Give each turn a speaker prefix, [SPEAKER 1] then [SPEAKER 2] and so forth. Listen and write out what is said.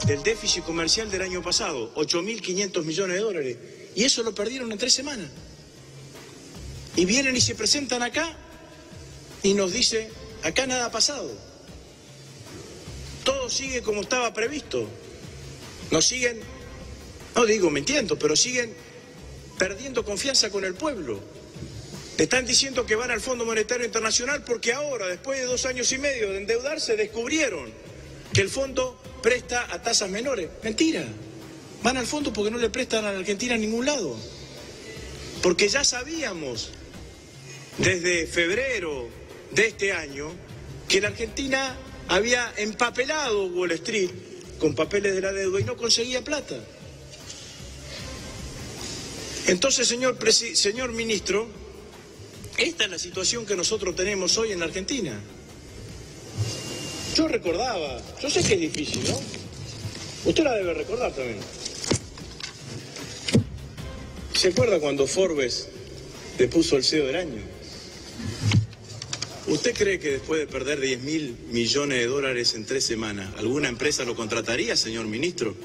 [SPEAKER 1] del déficit comercial del año pasado, 8.500 millones de dólares. Y eso lo perdieron en 3 semanas. Y vienen y se presentan acá y nos dicen, acá nada ha pasado. Todo sigue como estaba previsto. Nos siguen, no digo mintiendo, pero siguen perdiendo confianza con el pueblo. Están diciendo que van al Fondo Monetario Internacional porque ahora, después de 2 años y medio de endeudarse, descubrieron que el fondo presta a tasas menores. Mentira. Van al fondo porque no le prestan a la Argentina a ningún lado. Porque ya sabíamos desde febrero de este año que la Argentina había empapelado Wall Street con papeles de la deuda y no conseguía plata. Entonces, señor ministro, esta es la situación que nosotros tenemos hoy en la Argentina. Yo recordaba, yo sé que es difícil, ¿no? Usted la debe recordar también. ¿Se acuerda cuando Forbes le puso el CEO del año? ¿Usted cree que después de perder 10.000 millones de dólares en 3 semanas, alguna empresa lo contrataría, señor ministro?